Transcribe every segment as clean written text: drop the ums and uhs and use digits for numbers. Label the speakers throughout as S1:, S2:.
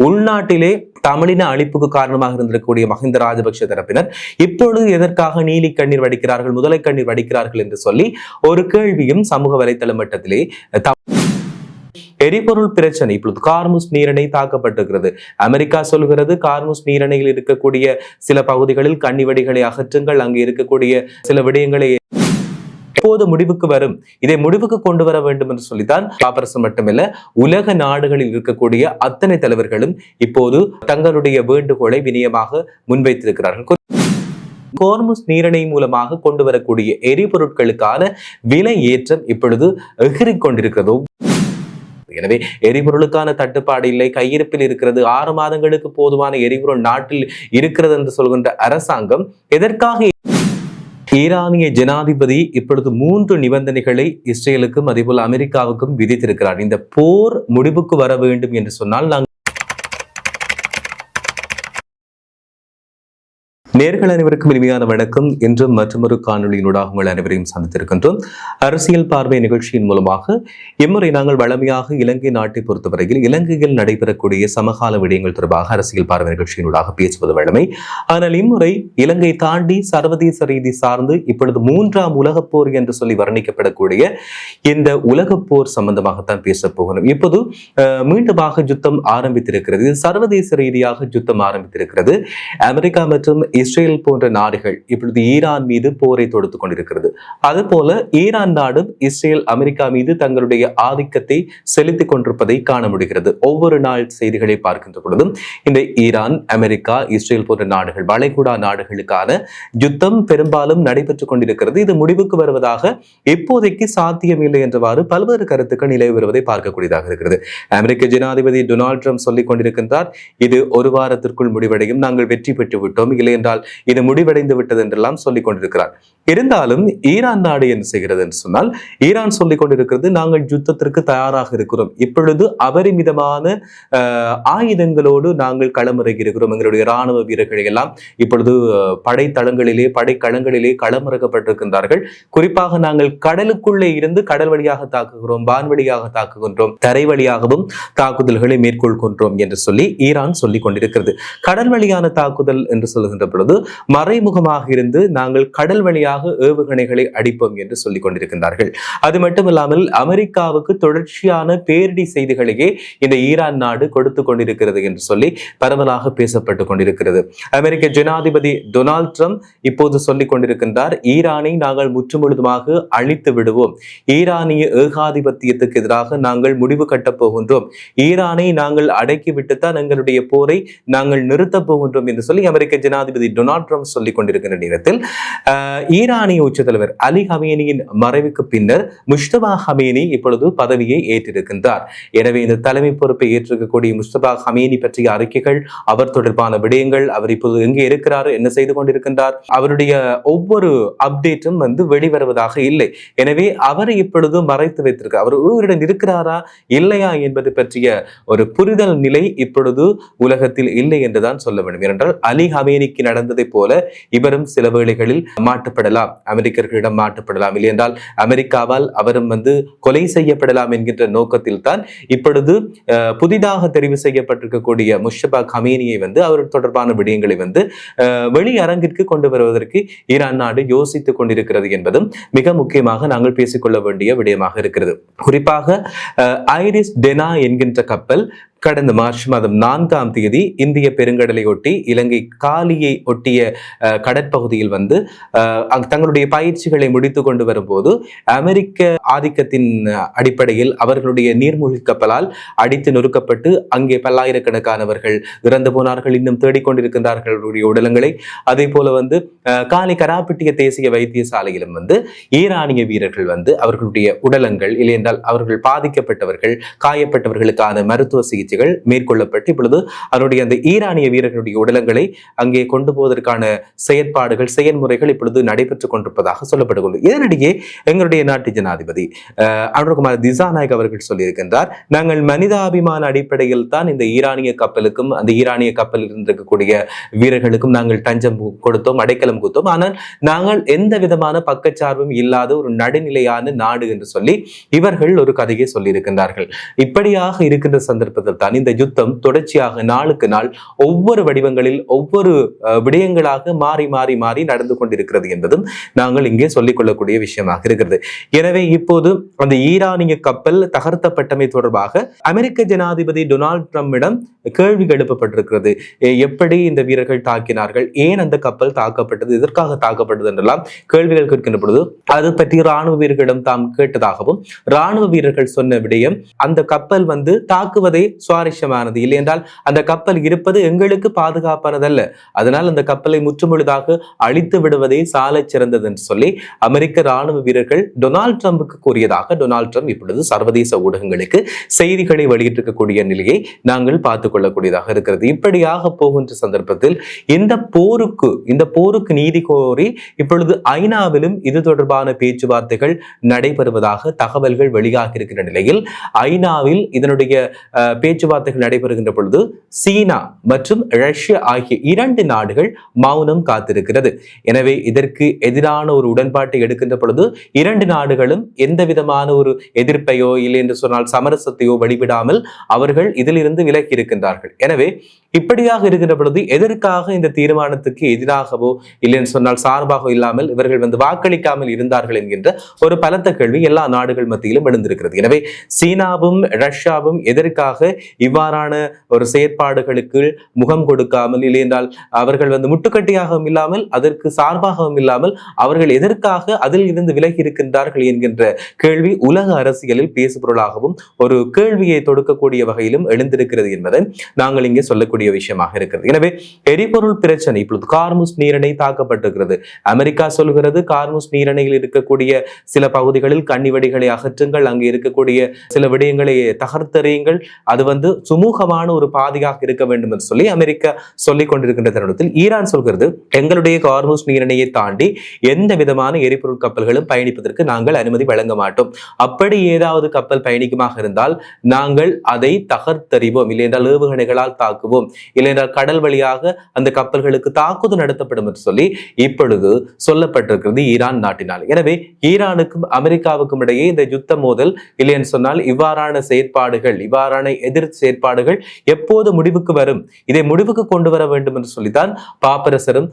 S1: உள்நாட்டிலே தமிழின அழிப்புக்கு காரணமாக இருந்திருக்கக்கூடிய மஹிந்த ராஜபக்ஷ தரப்பினர் இப்பொழுது எதற்காக நீலி கண்ணீர் வடிக்கிறார்கள், முதலை கண்ணீர் வடிக்கிறார்கள் என்று சொல்லி ஒரு கேள்வியும் சமூக வலைதள மட்டத்திலே எரிபொருள் பிரச்சனை இப்பொழுது கார்முஸ் நீரிணை தாக்கப்பட்டிருக்கிறது. அமெரிக்கா சொல்கிறது கார்முஸ் நீரிணையில் இருக்கக்கூடிய சில பகுதிகளில் கண்ணிவெடிகளை அகற்றுங்கள், அங்கு இருக்கக்கூடிய சில விடயங்களை எப்போது முடிவுக்கு வரும், இதை முடிவுக்கு கொண்டு வர வேண்டும் என்று சொல்லித்தான் பாப்பரசன் மட்டுமல்ல உலக நாடுகளில் இருக்கக்கூடிய அத்தனை தலைவர்களும் இப்போது தங்களுடைய வேண்டுகோளை வினயமாக முன்வைத்திருக்கிறார்கள். ஹோர்முஸ் நீரிணை மூலமாக கொண்டு வரக்கூடிய எரிபொருட்களுக்கான விலை ஏற்றம் இப்பொழுது எகிறிக் கொண்டிருக்கிறதோ. எனவே எரிபொருளுக்கான தட்டுப்பாடு இல்லை, கையிருப்பில் இருக்கிறது, 6 மாதங்களுக்கு போதுமான எரிபொருள் நாட்டில் இருக்கிறது என்று சொல்கின்ற அரசாங்கம் எதற்காக? ஈரானிய ஜனாதிபதி இப்பொழுது 3 நிபந்தனைகளை இஸ்ரேலுக்கும் அதேபோல் அமெரிக்காவுக்கும் விதித்திருக்கிறார். இந்த போர் முடிவுக்கு வர வேண்டும் என்று சொன்னால் நாங்கள் நேர்கள் அனைவருக்கும் இனிமையான வணக்கம். இன்றும் மற்றொரு காணொலியினூடாக உங்கள் அனைவரையும் சந்தித்திருக்கின்றோம். அரசியல் பார்வை நிகழ்ச்சியின் மூலமாக இம்முறை நாங்கள் வளமையாக இலங்கை நாட்டை பொறுத்தவரையில் இலங்கையில் நடைபெறக்கூடிய சமகால விடயங்கள் தொடர்பாக அரசியல் பார்வை நிகழ்ச்சியினூடாக பேசுவது வழமை. ஆனால் இம்முறை இலங்கை தாண்டி சர்வதேச ரீதி சார்ந்து இப்பொழுது 3ஆம் உலகப் போர் என்று சொல்லி வர்ணிக்கப்படக்கூடிய இந்த உலகப் போர் சம்பந்தமாகத்தான் பேச போகணும். இப்போது மீண்டுமாக யுத்தம் ஆரம்பித்திருக்கிறது. இது சர்வதேச ரீதியாக யுத்தம் ஆரம்பித்திருக்கிறது. அமெரிக்கா மற்றும் இஸ்ரேல் போன்ற நாடுகள் இப்பொழுது ஈரான் மீது போரை தொடுத்துக் கொண்டிருக்கிறது. அதுபோல ஈரான் நாடும் இஸ்ரேல் அமெரிக்கா மீது தங்களுடைய ஆதிக்கத்தை செலுத்திக் கொண்டிருப்பதை காண முடிகிறது. ஒவ்வொரு நாள் செய்திகளை பார்க்கின்ற பொழுதும் இந்த ஈரான், அமெரிக்கா, இஸ்ரேல் போன்ற நாடுகள், வளைகுடா நாடுகளுக்கான யுத்தம் பெரும்பாலும் நடைபெற்றுக் கொண்டிருக்கிறது. இது முடிவுக்கு வருவதாக இப்போதைக்கு சாத்தியமில்லை என்றவாறு பல்வேறு கருத்துக்கள் நிலவி வருவதை பார்க்கக்கூடியதாக இருக்கிறது. அமெரிக்க ஜனாதிபதி டொனால்ட் ட்ரம்ப் சொல்லிக் கொண்டிருக்கின்றார், இது ஒரு வாரத்திற்குள் முடிவடையும், நாங்கள் வெற்றி பெற்று விட்டோம், இல்லை என்றால் இது முடிவடைந்து விட்டது என்றெல்லாம் சொல்லிக் கொண்டிருக்கிறார். இருந்தாலும் ஈரான் நாடு என்ன செய்கிறது என்று சொன்னால், ஈரான் சொல்லிக் கொண்டிருக்கிறது நாங்கள் யுத்தத்திற்கு தயாராக இருக்கிறோம், இப்பொழுது அபரிமிதமான ஆயுதங்களோடு நாங்கள் களமிறங்கி இருக்கிறோம், எங்களுடைய இராணுவ வீரர்கள் எல்லாம் இப்பொழுது படைத்தளங்களிலே படைக்களங்களிலே களமிறக்கப்பட்டிருக்கின்றார்கள். குறிப்பாக நாங்கள் கடலுக்குள்ளே இருந்து கடல் வழியாக தாக்குகிறோம், வான் வழியாக தாக்குகின்றோம், தரை வழியாகவும் தாக்குதல்களை மேற்கொள்கின்றோம் என்று சொல்லி ஈரான் சொல்லிக் கொண்டிருக்கிறது. கடல் வழியான தாக்குதல் என்று சொல்லுகின்ற பொழுது மறைமுகமாக இருந்து நாங்கள் கடல் வழியாக ஏவுகணைகளை அடிப்போம் என்று சொல்லிக் கொண்டிருக்கின்றார்கள். அது மட்டுமில்லாமல் அமெரிக்காவுக்கு தொடர்ச்சியான பேரிடி செய்திகளையே இந்த ஈரான் நாடு கொடுத்து கொண்டிருக்கிறது என்று சொல்லி பரவலாக பேசப்பட்டுக் கொண்டிருக்கிறது. அமெரிக்க ஜனாதிபதி டொனால்ட் ட்ரம்ப் இப்போது சொல்லிக் கொண்டிருக்கின்றார், ஈரானை நாங்கள் முற்றுமுழுதுமாக அழித்து விடுவோம், ஈரானிய ஏகாதிபத்தியத்துக்கு எதிராக நாங்கள் முடிவு கட்டப் போகின்றோம், ஈரானை நாங்கள் அடக்கிவிட்டுத்தான் எங்களுடைய போரை நாங்கள் நிறுத்தப் போகின்றோம் என்று சொல்லி அமெரிக்க ஜனாதிபதி டொனால்ட் ட்ரம்ப் சொல்லிக் கொண்டிருக்கின்ற நேரத்தில் ஈரானிய உச்ச தலைவர் அலி ஹமேனியின் மறைவுக்கு பின்னர் முஸ்தபா ஹமேனி இப்பொழுது பதவியை ஏற்றிருக்கின்றார். எனவே இந்த தலைமை பொறுப்பை ஏற்றிருக்கக்கூடிய முஸ்தபா ஹமேனி பற்றிய அறிக்கைகள், அவர் தொடர்பான விடயங்கள், அவர் இப்போது எங்கே இருக்கிறார், என்ன செய்து கொண்டிருக்கின்றார், அவருடைய ஒவ்வொரு அப்டேட்டும் வெளிவருவதாக இல்லை. எனவே அவரை இப்பொழுது மறைத்து வைத்திருக்கிறார். அவர் உயிருடன் இருக்கிறாரா இல்லையா என்பது பற்றிய ஒரு புரிதல் நிலை இப்பொழுது உலகத்தில் இல்லை என்றுதான் சொல்ல வேண்டும். ஏனென்றால் அலி ஹமேனிக்கு நடந்ததை போல இவரும் சில வேளைகளில் மாட்டுப்படலாம், அமெரிக்கர்களிடம் மாட்டுப்படலாம், இல்லை என்றால் அமெரிக்காவால் அவரும் கொலை செய்யப்படலாம் என்கின்ற நோக்கத்தில் தான் இப்பொழுது புதிதாக தெரிவு செய்யப்பட்டிருக்கக்கூடிய முஸ்தபா ஹமேனியை அவர் தொடர்பான விடயங்களை வெளி அரங்கிற்கு கொண்டு வருவதற்கு ஈரான் நாடு யோசித்துக் கொண்டிருக்கிறது என்பதும் மிக முக்கியமாக நாங்கள் பேசிக்கொள்ள வேண்டிய விடயமாக இருக்கிறது. குறிப்பாக ஐரிஸ் டெனா என்கின்ற கப்பல் கடந்த மார்ச் மாதம் 4ஆம் தேதி இந்திய பெருங்கடலை ஒட்டி இலங்கை காலியை ஒட்டிய கடற்பகுதியில் தங்களுடைய பயிற்சிகளை முடித்து கொண்டு வரும்போது அமெரிக்க ஆதிக்கத்தின் அடிப்படையில் அவர்களுடைய நீர்மூழ்கி கப்பலால் அடித்து நொறுக்கப்பட்டு அங்கே பல்லாயிரக்கணக்கானவர்கள் இறந்து போனார்கள், இன்னும் தேடிக்கொண்டிருக்கின்றார்கள் உடலங்களை. அதே போல காலி கராப்பிட்டிய தேசிய வைத்தியசாலையிலும் ஈரானிய வீரர்கள் அவர்களுடைய உடலங்கள், இல்லை என்றால் அவர்கள் பாதிக்கப்பட்டவர்கள், காயப்பட்டவர்களுக்கான மருத்துவ சிகிச்சை மேற்கொள்ளப்பட்டு இப்பொழுது அவருடைய அந்த ஈரானிய வீரர்களுடைய உடலங்களை அங்கே கொண்டு போவதற்கான செயற்பாடுகள், செயல்முறைகள் இப்பொழுது நடைபெற்றுக் கொண்டிருப்பதாக சொல்லப்படுகிறது. இதனிடையே எங்களுடைய நாட்டு ஜனாதிபதி அனுர்குமார் திசாநாயக் அவர்கள் சொல்லியிருக்கின்றார், நாங்கள் மனிதாபிமான அடிப்படையில் தான் இந்த ஈரானிய கப்பலுக்கும் அந்த ஈரானிய கப்பலில் இருந்திருக்கக்கூடிய வீரர்களுக்கும் நாங்கள் தஞ்சம் கொடுத்தோம், அடைக்கலம் கொடுத்தோம், ஆனால் நாங்கள் எந்த விதமான பக்கச்சார்பும் இல்லாத ஒரு நடுநிலையான நாடு என்று சொல்லி இவர்கள் ஒரு கதையை சொல்லியிருக்கின்றார்கள். இப்படியாக இருக்கின்ற சந்தர்ப்பத்தில் தான் இந்த யுத்தம் தொடர்ச்சியாக நாளுக்கு நாள் ஒவ்வொரு வடிவங்களில் ஒவ்வொரு விடயங்களாக மாறி மாறி மாறி நடந்து கொண்டிருக்கிறது என்பதும் நாங்கள் இங்கே சொல்லிக் கொள்ளக்கூடிய விஷயமாக இருக்கிறது. எனவே இப்போது அந்த ஈரானிய கப்பல் தகர்த்தப்பட்டமை தொடர்பாக அமெரிக்க ஜனாதிபதி டொனால்ட் ட்ரம்பிடம் கேள்வி எழுப்பப்பட்டிருக்கிறது. எப்படி இந்த வீரர்கள் தாக்கினார்கள், ஏன் அந்த கப்பல் தாக்கப்பட்டது, எதற்காக தாக்கப்பட்டது என்றெல்லாம் கேள்விகள் கேட்கின்ற பொழுது அது பற்றி ராணுவ வீரர்களிடம் தாம் கேட்டதாகவும், ராணுவ வீரர்கள் சொன்ன விடயம் அந்த கப்பல் தாக்குவதே சுவாரஸ்யமானது இல்லை என்றால் அந்த கப்பல் இருப்பது எங்களுக்கு பாதுகாப்பானதல்ல, அதனால் அந்த கப்பலை முற்றுமுழுதாக அழித்து விடுவதே சாலை சிறந்தது என்று சொல்லி அமெரிக்க ராணுவ வீரர்கள் டொனால்ட் ட்ரம்புக்கு கூறியதாக டொனால்ட் ட்ரம்ப் இப்பொழுது சர்வதேச ஊடகங்களுக்கு செய்திகளை வெளியிட்டிருக்கக்கூடிய நிலையை நாங்கள் பார்த்துக் கொள்ளக்கூடியதாக இருக்கிறது. இப்படியாக போகின்ற சந்தர்ப்பத்தில் இந்த போருக்கு நீதி கோரி இப்பொழுது ஐநாவிலும் இது தொடர்பான பேச்சுவார்த்தைகள் நடைபெறுவதாக தகவல்கள் வெளியாகி இருக்கிற நிலையில் ஐநாவில் இதனுடைய பேச்சுவார்த்தைகள் நடைபெறுகின்ற பொழுது சீனா மற்றும் ரஷ்யா ஆகிய 2 நாடுகள் மௌனம் காத்திருக்கிறது. எனவே இதற்கு எதிரான ஒரு உடன்பாட்டை எடுக்கின்ற பொழுது 2 நாடுகளும் எந்த விதமான ஒரு எதிர்ப்பையோ இல்லை என்று சொன்னால் சமரசத்தையோ வழிவிடாமல் அவர்கள் இதிலிருந்து விலகி இருக்கின்றார்கள். எனவே இப்படியாக இருக்கின்ற பொழுது எதற்காக இந்த தீர்மானத்துக்கு எதிராகவோ இல்லை என்று சொன்னால் சார்பாக இல்லாமல் இவர்கள் வாக்களிக்காமல் இருந்தார்கள் என்கின்ற ஒரு பலத்த கேள்வி எல்லா நாடுகள் மத்தியிலும் எழுந்திருக்கிறது. எனவே சீனாவும் ரஷ்யாவும் எதற்காக இவ்வாறான ஒரு செயற்பாடுகளுக்கு முகம் கொடுக்காமல் இல்லை என்றால் அவர்கள் முட்டுக்கட்டியாகவும் இல்லாமல் அதற்கு சார்பாகவும் இல்லாமல் அவர்கள் எதற்காக அதில் இருந்து விலகி இருக்கின்றார்கள் என்கின்ற கேள்வி உலக அரசியலில் பேசுபொருளாகவும் ஒரு கேள்வியை தொடுக்கக்கூடிய வகையிலும் எழுந்திருக்கிறது என்பதை நாங்கள் இங்கே சொல்லக்கூடிய விஷயமாக இருக்கிறது. எனவே எரிபொருள் பிரச்சனை இப்பொழுது கார்முஸ் நீரிணை தாக்கப்பட்டிருக்கிறது. அமெரிக்கா சொல்கிறது கார்முஸ் நீரிணையில் இருக்கக்கூடிய சில பகுதிகளில் கன்னிவெடிகளை அகற்றுங்கள், அங்கு இருக்கக்கூடிய சில விடயங்களை தகர்த்தறியுங்கள், அது சுமூகமான ஒரு பாதையாக இருக்க வேண்டும் என்று சொல்லி அமெரிக்கா சொல்லிக் கொண்டிருக்கின்ற தருணத்தில் ஈரான் சொல்கிறது எங்களுடைய கார்முஸ் நீரிணையை தாண்டி எந்த விதமான எரிபொருள் கப்பல்களும் பயணிப்பதற்கு நாங்கள் அனுமதி வழங்க மாட்டோம். அப்படி ஏதாவது கப்பல் பயணிக்குமாக இருந்தால் நாங்கள் அதை தகர்த்தறிவோம், இல்லை என்றால் ஏவுகணைகளால் தாக்குவோம், இல்லை என்றால் கடல் வழியாக அந்த கப்பல்களுக்கு தாக்குதல் நடத்தப்படும் என்று சொல்லி இப்பொழுது சொல்லப்பட்டிருக்கிறது ஈரான் நாட்டினால். எனவே ஈரானுக்கும் அமெரிக்காவுக்கும் இடையே இந்த யுத்த மோதல் இல்லை என்று சொன்னால் இவ்வாறான செயற்பாடுகள், இவ்வாறான எதிர் செயற்பாடுகள் எப்போது முடிவுக்கு வரும், இதை முடிவுக்கு கொண்டு வர வேண்டும் என்று சொல்லித்தான் பாப்பரசரும்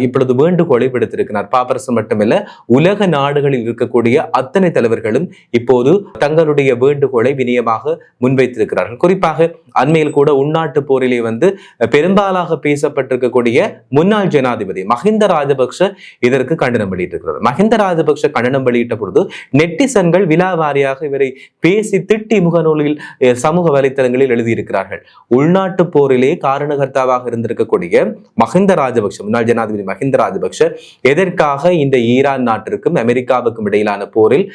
S1: இப்பொழுது வேண்டுகோளை விடுத்திருக்கிறார். பாப்பரசர் மட்டுமல்ல, உலக நாடுகளில் இருக்கக்கூடிய அத்தனை தலைவர்களும் இப்போது தங்களுடைய வேண்டுகோளை வினயமாக முன்வைத்திருக்கிறார்கள். குறிப்பாக அண்மையில் கூட உள்நாட்டு போரிலே பெரும்பாலாக பேசப்பட்டிருக்கக்கூடிய முன்னாள் ஜனாதிபதி மஹிந்த ராஜபக்ஷ இதற்கு கண்டனம் வெளியிட்டிருக்கிறார். மஹிந்த ராஜபக்ஷ கண்டனம் வெளியிட்ட பொழுது நெட்டிசன்கள் விலாவாரியாக இவரை பேசி திட்டி முகநூலில் சமூக வலைத்தளங்களில் எழுதியிருக்கிறார்கள். உள்நாட்டு போரிலே காரணகர்த்தாவாக இருந்திருக்கக்கூடிய மஹிந்த ராஜபக்ஷ, முன்னாள் ஜனாதிபதி மஹிந்த ராஜபக்ஷ எதற்காக இந்த ஈரான் நாட்டிற்கும் அமெரிக்காவுக்கும் இடையிலான போரில்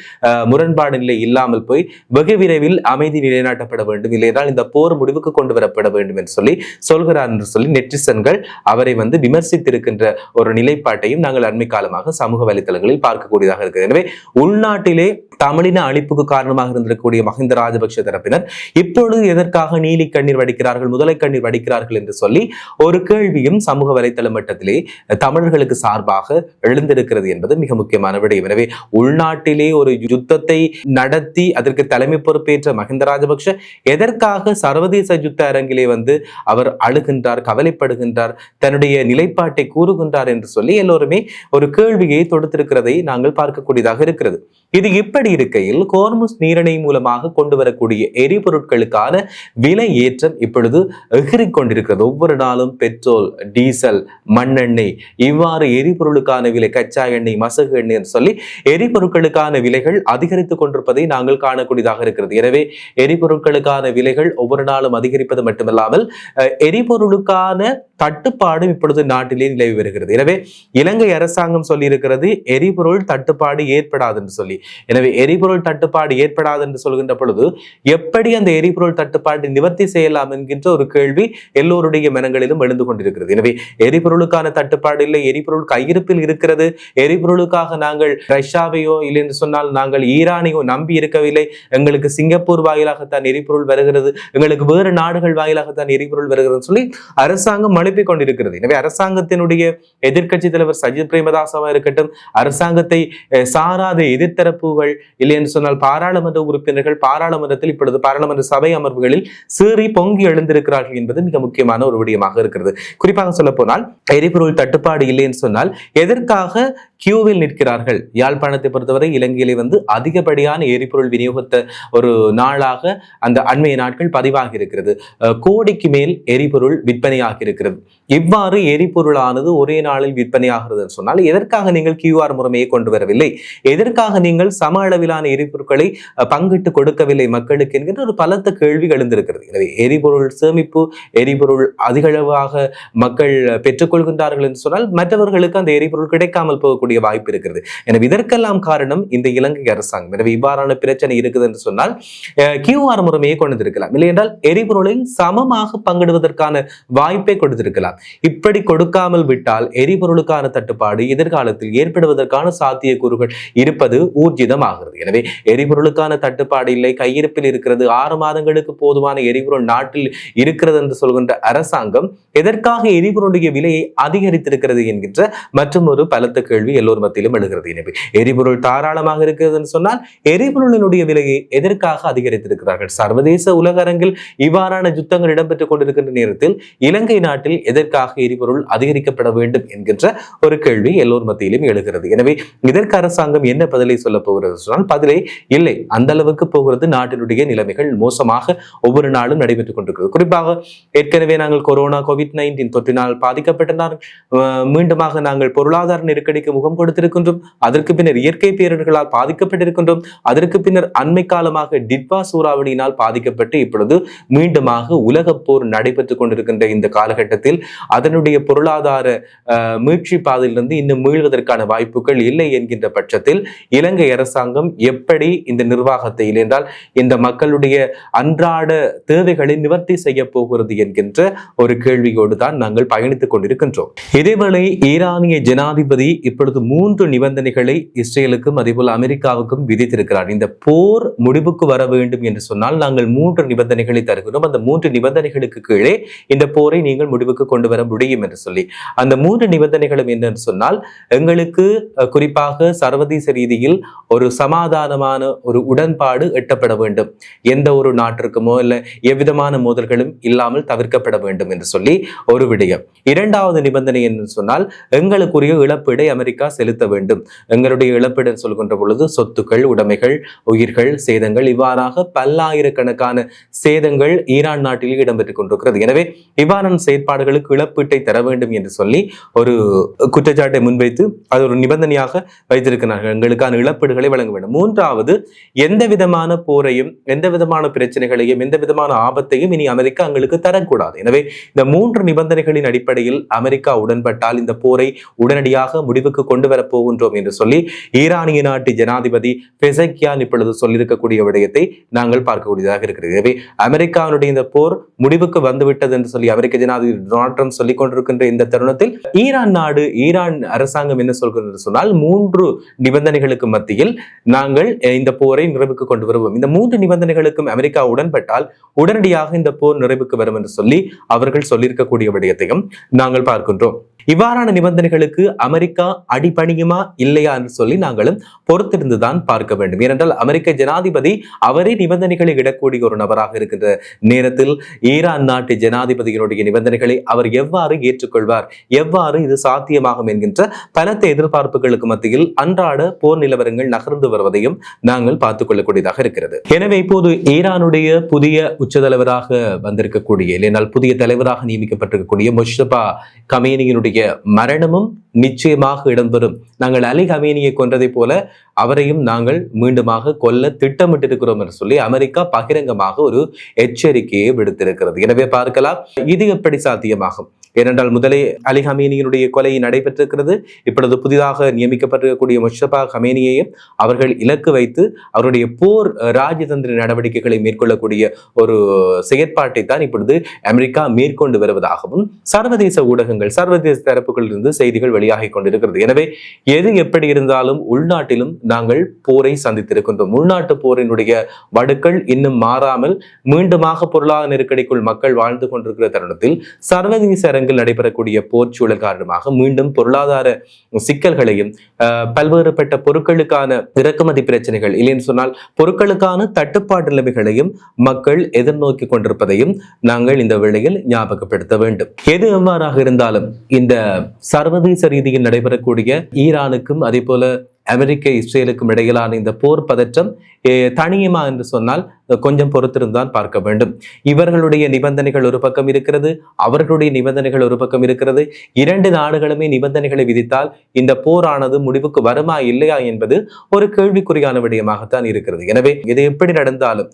S1: முரண்பாடு நிலை இல்லாமல் போய் வெகு விரைவில் அமைதி நிலைநாட்டப்பட வேண்டும், இல்லையென்றால் இந்த போர் முடிவுக்கு கொண்டு வரப்பட வேண்டும் என்று சொல்லி சொல்கிறார் என்று சொல்லி நெட்டிசன்கள் அவரை விமர்சித்திருக்கின்ற ஒரு நிலைப்பாட்டையும் நாங்கள் அண்மை காலமாக சமூக வலைத்தளங்களில் பார்க்கக்கூடியதாக இருக்கிறது. எனவே உள்நாட்டிலே தமிழின அழிப்புக்கு காரணமாக இருந்திருக்கக்கூடிய மஹிந்த ராஜபக்ஷ தரப்பினர் இப்பொழுது எதற்காக நீலி கண்ணீர் வடிக்கிறார்கள், முதலை கண்ணீர் வடிக்கிறார்கள் என்று சொல்லி ஒரு கேள்வியும் சமூக வலைத்தள மட்டத்திலே தமிழர்களுக்கு சார்பாக எழுந்திருக்கிறது என்பது மிக முக்கியமான விடயம். எனவே உள்நாட்டிலே ஒரு யுத்தத்தை நடத்தி அதற்கு தலைமை பொறுப்பேற்ற மஹிந்த ராஜபக்ஷ எதற்காக சர்வதேச யுத்த அரங்கிலே அவர் அழுகின்றார், கவலைப்படுகின்றார், தன்னுடைய நிலைப்பாட்டை கூறுகின்றார் என்று சொல்லி எல்லோருமே ஒரு கேள்வியை தொடுத்திருக்கிறதை நாங்கள் பார்க்கக்கூடியதாக இருக்கிறது. இது இப்படி இருக்கையில் ஹோர்முஸ் நீரிணை மூலமாக கொண்டு வரக்கூடிய எரிபொருட்களுக்கான விலை ஏற்றம் இப்பொழுது எகிறிக் கொண்டிருக்கிறது. ஒவ்வொரு நாளும் பெட்ரோல், டீசல், மண்ணெண்ணெய் இவ்வாறு எரிபொருளுக்கான விலை, கச்சா எண்ணெய், மசகு எண்ணெய் என்று சொல்லி எரிபொருட்களுக்கான விலைகள் அதிகரித்துக் கொண்டிருப்பதை நாங்கள் காணக்கூடியதாக இருக்கிறது. எனவே எரிபொருட்களுக்கான விலைகள் ஒவ்வொரு நாளும் அதிகரிப்பது மட்டுமல்லாமல் எரிபொருளுக்கான தட்டுப்பாடு இப்பொழுது நாட்டிலே நிலவி வருகிறது. எனவே இலங்கை அரசாங்கம் சொல்லி இருக்கிறது எரிபொருள் தட்டுப்பாடு ஏற்படாது என்று சொல்லி. எனவே எரிபொருள் தட்டுப்பாடு ஏற்படாது என்று சொல்கின்ற பொழுது எப்படி அந்த எரிபொருள் தட்டுப்பாட்டை நிவர்த்தி செய்யலாம் என்கின்ற ஒரு கேள்வி எல்லோருடைய மனங்களிலும் எழுந்து கொண்டிருக்கிறது. எனவே எரிபொருளுக்கான தட்டுப்பாடு இல்லை, எரிபொருள் கையிருப்பில் இருக்கிறது, எரிபொருளுக்காக நாங்கள் ரஷ்யாவையோ இல்லை என்று சொன்னால் நாங்கள் ஈரானையோ நம்பி இருக்கவில்லை, எங்களுக்கு சிங்கப்பூர் வாயிலாகத்தான் எரிபொருள் வருகிறது, எங்களுக்கு வேறு நாடுகள் வாயிலாகத்தான் எரிபொருள் வருகிறது சொல்லி அரசாங்கம் அனுப்பிக் கொண்டிருக்கிறது. எனவே அரசாங்கத்தினுடைய எதிர்க்கட்சி தலைவர் சஜித் பிரேமதாசவா இருக்கட்டும், அரசாங்கத்தை சாராத எதிர்த்தரப்புகள், இல்லை என்று சொன்னால் பாராளுமன்ற உறுப்பினர்கள் பாராளுமன்றத்தில் இப்பொழுது பாராளுமன்ற சபை அமர்வுகளில் சீறி பொங்கி எழுந்திருக்கிறார்கள் என்பது மிக முக்கியமான ஒரு விடயமாக இருக்கிறது. குறிப்பாக சொல்ல போனால் எரிபொருள் தட்டுப்பாடு இல்லை என்று சொன்னால் எதற்காக கியூவில் நிற்கிறார்கள்? யாழ்ப்பாணத்தை பொறுத்தவரை இலங்கையிலே அதிகப்படியான எரிபொருள் விநியோகத்தை ஒரு நாளாக அந்த அண்மைய நாட்கள் பதிவாகி இருக்கிறது. கோடிக்கு மேல் எரிபொருள் விற்பனையாகி இருக்கிறது. இவ்வாறு எரிபொருளானது ஒரே நாளில் விற்பனையாகிறது சொன்னால் எதற்காக நீங்கள் QR முறைமையை கொண்டு வரவில்லை? எதற்காக நீங்கள் சம அளவிலான எரிபொருட்களை பங்கிட்டு கொடுக்கவில்லை மக்களுக்கு என்கின்ற ஒரு பலத்த கேள்வி எழுந்திருக்கிறது. எனவே எரிபொருள் சேமிப்பு, எரிபொருள் அதிகளவாக மக்கள் பெற்றுக்கொள்கின்றார்கள் என்று சொன்னால் மற்றவர்களுக்கு அந்த எரிபொருள் கிடைக்காமல் போகக்கூடிய வாய்ப்பு இருக்கிறது. எனவே இதற்கெல்லாம் காரணம் இந்த இலங்கை அரசாங்கம். எனவே இவ்வாறான பிரச்சனை இருக்குது என்று சொன்னால் QR முறைமையை கொண்டு இருக்கலாம், இல்லை என்றால் எரிபொருளை சமமாக பங்கிடுவதற்கான வாய்ப்பை கொடுத்திருக்கலாம். இப்படி கொடுக்காமல் விட்டால் எரிபொருளுக்கான தட்டுப்பாடு எதிர்காலத்தில் ஏற்படுவதற்கான சாத்தியக்கூறுகள் இருப்பது ஊர்ஜிதமாகிறது. எனவே எரிபொருளுக்கான தட்டுப்பாடு இல்லை, கையிருப்பில் இருக்கிறது, 6 மாதங்களுக்கு போதுமான எரிபொருள் நாட்டில் இருக்கிறது என்று சொல்கின்ற அரசாங்கம் எதற்காக எரிபொருளுடைய விலையை அதிகரித்திருக்கிறது என்கின்ற மற்றும் ஒரு பலத்த கேள்வி எல்லோர் மத்தியிலும் எழுகிறது. எனவே எரிபொருள் தாராளமாக இருக்கிறது என்று சொன்னால் எரிபொருளினுடைய விலையை எதற்காக அதிகரித்திருக்கிறார்கள்? சர்வதேச உலக அரங்கில் இவ்வாறான யுத்தங்கள் இடம்பெற்றுக் கொண்டிருக்கின்ற நேரத்தில் இலங்கை நாட்டில் எதற்காக எரிபொருள் அதிகரிக்கப்பட வேண்டும் என்கின்ற ஒரு கேள்வி எல்லோர் மத்தியிலும் எழுகிறது. எனவே இதற்கு அரசாங்கம் என்ன பதிலை சொல்ல போகிறது சொன்னால் பதிலே இல்லை. அந்த அளவுக்கு போகிறது. நாட்டினுடைய நிலைமைகள் மோசமாக ஒவ்வொரு நாளும் நடைபெற்றுக் கொண்டிருக்கிறது. குறிப்பாக ஏற்கனவே நாங்கள் கொரோனா COVID-19 தொற்றினால் பாதிக்கப்பட்டனர், மீண்டுமாக நாங்கள் பொருளாதார நெருக்கடிக்கு முகம் கொடுத்திருக்கின்றோம். அதற்கு பின்னர் இயற்கை பேரிடர்களால் பாதிக்கப்பட்டிருக்கின்றோம். அதற்கு பின்னர் அண்மை காலமாக டிட்வா சூறாவளியினால் பாதிக்கப்பட்டு இப்பொழுது மீண்டுமாக உலக போர் நடைபெற்றுக் கொண்டிருக்கின்ற இந்த காலகட்டத்தில் அதனுடைய பொருளாதார மீட்சி பாதையிலிருந்து இன்னும் மீள்வதற்கான வாய்ப்புகள் இல்லை என்கின்ற பட்சத்தில் இலங்கை அரசாங்கம் எப்படி இந்த நிர்வாகத்தை, இல்லையென்றால் இந்த மக்களுடைய அன்றாட தேவைகளை நிவர்த்தி செய்ய போகிறது என்கின்ற ஒரு கேள்வியோடு தான் நாங்கள் பயணித்துக் கொண்டிருக்கின்றோம். இதேவேளை ஈரானிய ஜனாதிபதி இப்பொழுது 3 நிபந்தனைகளை இஸ்ரேலுக்கும் அதேபோல் அமெரிக்காவுக்கும் விதித்திருக்கிறார். இந்த போர் முடிவுக்கு வர வேண்டும் என்று சொன்னால் நாங்கள் 3 நிபந்தனைகளை தருகிறோம். அந்த 3 நிபந்தனைகளுக்கு கீழே இந்த போரை நீங்கள் முடிவுக்கு கொண்டு வர முடியும் என்று சொல்லி, அந்த 3 நிபந்தனைகளும் என்னென்று சொன்னால் எங்களுக்கு குறிப்பாக சர்வதேச ரீதியில் ஒரு சமாதானமான ஒரு உடன்பாடு எட்டப்பட வேண்டும், எந்த ஒரு நாட்டிற்குமோ இல்லை எவ்விதமான மோதல்களும் இல்லாமல் தவிர்க்கப்பட வேண்டும் என்று சொல்லி ஒரு விடயம். 2வது நிபந்தனை என்று சொன்னால் எங்களுக்குரிய இழப்பீடை அமெரிக்கா செலுத்த வேண்டும். எங்களுடைய இழப்பீடு சொல்கின்ற பொழுது சொத்துக்கள், உடைமைகள், உயிர்கள், சேதங்கள், இவ்வாறாக பல்லாயிரக்கணக்கான சேதங்கள் ஈரான் நாட்டில் இடம்பெற்றுக் கொண்டிருக்கிறது. எனவே இவ்வாறான செயற்பாடுகளுக்கு இழப்பீட்டை தர வேண்டும் என்று சொல்லி ஒரு குற்றச்சாட்டை முன்வைத்து அது ஒரு நிபந்தனையாக வைத்திருக்கிறார்கள். எங்களுக்கான இழப்பீடுகளை வழங்க வேண்டும். 3வது, எந்த விதமான போரையும், எந்த விதமான பிரச்சனைகளையும், எந்த விதமான ஆபத்தையும் இனி அமெரிக்கா எங்களுக்கு தரக்கூடாது. எனவே இந்த 3 நிபந்தனைகளின் அடிப்படையில் அமெரிக்கா உடன்பட்டால் இந்த போரை உடனடியாக முடிவுக்கு கொண்டு வரப் போகின்றோம் என்று சொல்லி ஈரானிய நாட்டு ஜனாதிபதி பெசக்கியான் இப்பொழுது சொல்லியிருக்கக்கூடிய விடயத்தை நாங்கள் பார்க்கக்கூடியதாக இருக்கிறது. எனவே அமெரிக்காவுடைய இந்த போர் முடிவுக்கு வந்துவிட்டது என்று சொல்லி அமெரிக்க ஜனாதிபதி டொனால்ட் ட்ரம்ப் சொல்லிக் கொண்டிருக்கின்ற இந்த தருணத்தில் ஈரான் அரசாங்கம் என்ன சொல்கிறது சொன்னால் 3 நிபந்தனைகளுக்கு மத்தியில் நாங்கள் இந்த போரை நிறைவுக்கு கொண்டு வருவோம். இந்த 3 நிபந்தனைகளுக்கும் அமெரிக்கா உடன்பட்டால் உடனடியாக இந்த போர் நிறைவுக்கு வரும் என்று சொல்லி அவர்கள் சொல்லியிருக்கக்கூடிய விடயத்தையும் நாங்கள் பார்க்கின்றோம். இவ்வாறான நிபந்தனைகளுக்கு அமெரிக்கா அடிபணியுமா இல்லையா என்று சொல்லி நாங்களும் பொறுத்திருந்துதான் பார்க்க வேண்டும். ஏனென்றால் அமெரிக்க ஜனாதிபதி அவரே நிபந்தனைகளை இடக்கூடிய ஒரு நபராக இருக்கின்ற நேரத்தில் ஈரான் நாட்டு ஜனாதிபதியினுடைய நிபந்தனைகளை அவர் எவ்வாறு ஏற்றுக்கொள்வார், எவ்வாறு இது சாத்தியமாகும் என்கின்ற பலத்த எதிர்பார்ப்புகளுக்கு மத்தியில் அன்றாட போர் நிலவரங்கள் நகர்ந்து வருவதையும் நாங்கள் பார்த்துக் கொள்ளக்கூடியதாக இருக்கிறது. எனவே இப்போது ஈரானுடைய புதிய உச்சதலைவராக வந்திருக்கக்கூடிய, இல்லைனால் புதிய தலைவராக நியமிக்கப்பட்டிருக்கக்கூடிய முஸ்தபா கமேனியினுடைய மரணமும் நிச்சயமாக இடம்பெறும். நாங்கள் அலி கமேனியை கொன்றதை போல அவரையும் நாங்கள் மீண்டுமாக கொல்ல திட்டமிட்டிருக்கிறோம் என்று சொல்லி அமெரிக்கா பகிரங்கமாக ஒரு எச்சரிக்கையை விடுத்திருக்கிறது. எனவே பார்க்கலாம் இது எப்படி சாத்தியமாகும். ஏனென்றால் முதலே அலி ஹமீனியினுடைய கொலை நடைபெற்றிருக்கிறது. இப்பொழுது புதிதாக நியமிக்கப்பட்டிருக்கக்கூடிய முஷ்தபா ஹமீனியையும் அவர்கள் இலக்கு வைத்து அவருடைய போர் ராஜதந்திர நடவடிக்கைகளை மேற்கொள்ளக்கூடிய ஒரு செயற்பாட்டை தான் இப்பொழுது அமெரிக்கா மேற்கொண்டு வருவதாகவும் சர்வதேச ஊடகங்கள் சர்வதேச தரப்புகளில் இருந்து செய்திகள் வெளியாகி கொண்டிருக்கிறது. எனவே எது எப்படி இருந்தாலும் உள்நாட்டிலும் நாங்கள் போரை சந்தித்திருக்கின்றோம். உள்நாட்டு போரினுடைய வடுக்கள் இன்னும் மாறாமல் மீண்டுமாக பொருளாதார நெருக்கடிக்குள் மக்கள் வாழ்ந்து கொண்டிருக்கிற தருணத்தில் சர்வதேச அரங்கில் நடைபெறக்கூடிய போர் சூழல் காரணமாக மீண்டும் பொருளாதார சிக்கல்களையும் பல்வேறுபட்ட பொருட்களுக்கான இறக்குமதி பிரச்சனைகள் இல்லைன்னு சொன்னால் பொருட்களுக்கான தட்டுப்பாடு நிலைமைகளையும் மக்கள் எதிர்நோக்கி கொண்டிருப்பதையும் நாங்கள் இந்த வேளையில் ஞாபகப்படுத்த வேண்டும். எது எவ்வாறாக இருந்தாலும் இந்த சர்வதேச ரீதியில் நடைபெறக்கூடிய ஈரானுக்கும் அதே போல அமெரிக்க இஸ்ரேலுக்கும் இடையிலான இந்த போர் பதற்றம் தனியுமா என்று சொன்னால் கொஞ்சம் பொறுத்திருந்தான் பார்க்க வேண்டும். இவர்களுடைய நிபந்தனைகள் ஒரு பக்கம் இருக்கிறது, அவர்களுடைய நிபந்தனைகள் ஒரு பக்கம் இருக்கிறது. இரண்டு நாடுகளுமே நிபந்தனைகளை விதித்தால் இந்த போரானது முடிவுக்கு வருமா இல்லையா என்பது ஒரு கேள்விக்குறியான விடயமாகத்தான் இருக்கிறது. எனவே இது எப்படி நடந்தாலும்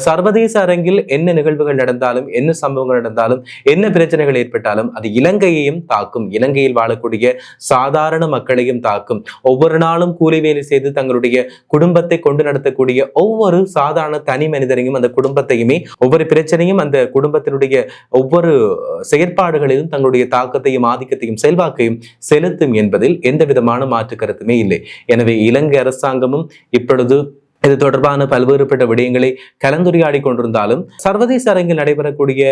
S1: சர்வதேச அரங்கில் என்ன நிகழ்வுகள் நடந்தாலும் என்ன சம்பவங்கள் நடந்தாலும் என்ன பிரச்சனைகள் ஏற்பட்டாலும் அது இலங்கையையும் தாக்கும், இலங்கையில் வாழக்கூடிய சாதாரண மக்களையும் தாக்கும். ஒவ்வொரு நாளும் கூலி வேலை செய்து தங்களுடைய குடும்பத்தை கொண்டு நடத்தக்கூடிய ஒவ்வொரு சாதாரண தனி மனிதரையும் அந்த குடும்பத்தையுமே ஒவ்வொரு பிரச்சனையும் அந்த குடும்பத்தினுடைய ஒவ்வொரு செயற்பாடுகளிலும் தங்களுடைய தாக்கத்தையும் ஆதிக்கத்தையும் செல்வாக்கையும் செலுத்தும் என்பதில் எந்த விதமான மாற்று கருத்துமே இல்லை. எனவே இலங்கை அரசாங்கமும் இப்பொழுது இது தொடர்பான பல்வேறுபட்ட விடயங்களை கலந்துரையாடி கொண்டிருந்தாலும் சர்வதேச அரங்கில் நடைபெறக்கூடிய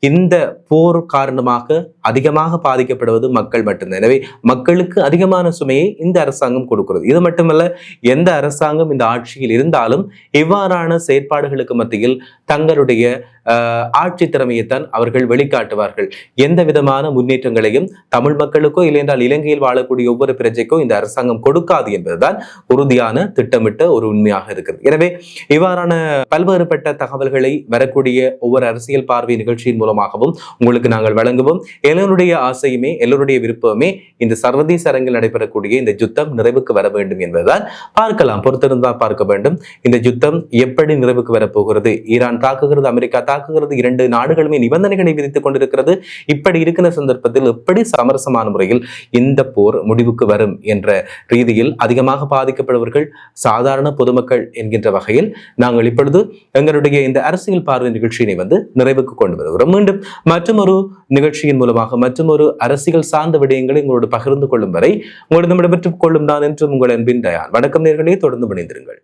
S1: இந்த போர் காரணமாக அதிகமாக பாதிக்கப்படுவது மக்கள் மட்டும்தான். எனவே மக்களுக்கு அதிகமான சுமையை இந்த அரசாங்கம் கொடுக்கிறது. இது மட்டுமல்ல, எந்த அரசாங்கம் இந்த ஆட்சியில் இருந்தாலும் இவ்வாறான செயற்பாடுகளுக்கு மத்தியில் தங்களுடைய ஆட்சி திறமையைத்தான் அவர்கள் வெளிக்காட்டுவார்கள். எந்த விதமான முன்னேற்றங்களையும் தமிழ் மக்களுக்கோ இல்லையென்றால் இலங்கையில் வாழக்கூடிய ஒவ்வொரு பிரஜைக்கோ இந்த அரசாங்கம் கொடுக்காது என்பதுதான் உறுதியான திட்டமிட்ட ஒரு உண்மையாக இருக்கிறது. எனவே இவ்வாறான பல்வேறுபட்ட தகவல்களை வரக்கூடிய ஒவ்வொரு அரசியல் பார்வை நிகழ்ச்சியின் மூலமாகவும் உங்களுக்கு நாங்கள் வழங்குவோம். எல்லோருடைய ஆசையுமே எல்லோருடைய விருப்பமே இந்த சர்வதேச அரங்கில் நடைபெறக்கூடிய இந்த யுத்தம் நிறைவுக்கு வர வேண்டும் என்பதுதான். பார்க்கலாம், பொறுத்திருந்தால் பார்க்க வேண்டும். இந்த யுத்தம் எப்படி நிறைவுக்கு வரப்போகிறது? ஈரான் தாக்குகிறது, அமெரிக்கா தாக்குகிறது, இரண்டு நாடுகளுமே நிபந்தனைகளை விதித்துக் கொண்டிருக்கிறது. இப்படி இருக்கிற சந்தர்ப்பத்தில் எப்படி சமரசமான முறையில் இந்த போர் முடிவுக்கு வரும் என்ற ரீதியில் அதிகமாக பாதிக்கப்படுபவர்கள் சாதாரண பொதுமக்கள் என்கின்ற வகையில் நாங்கள் இப்பொழுது எங்களுடைய இந்த அரசியல் பார்வை நிகழ்ச்சியினை நிறைவுக்கு கொண்டு வருகிறோம். மீண்டும் மற்றொரு நிகழ்ச்சியின் மூலமாக மற்றொரு அரசியல் சார்ந்த விடயங்களை உங்களோடு பகிர்ந்து கொள்ளும் வரை உங்களிடம் விடைபெற்றுக் கொள்ளும் நான் என்றும் உங்கள் அன்பின் டயான். வணக்கம் நேயர்களே, தொடர்ந்து இணைந்திருங்கள்.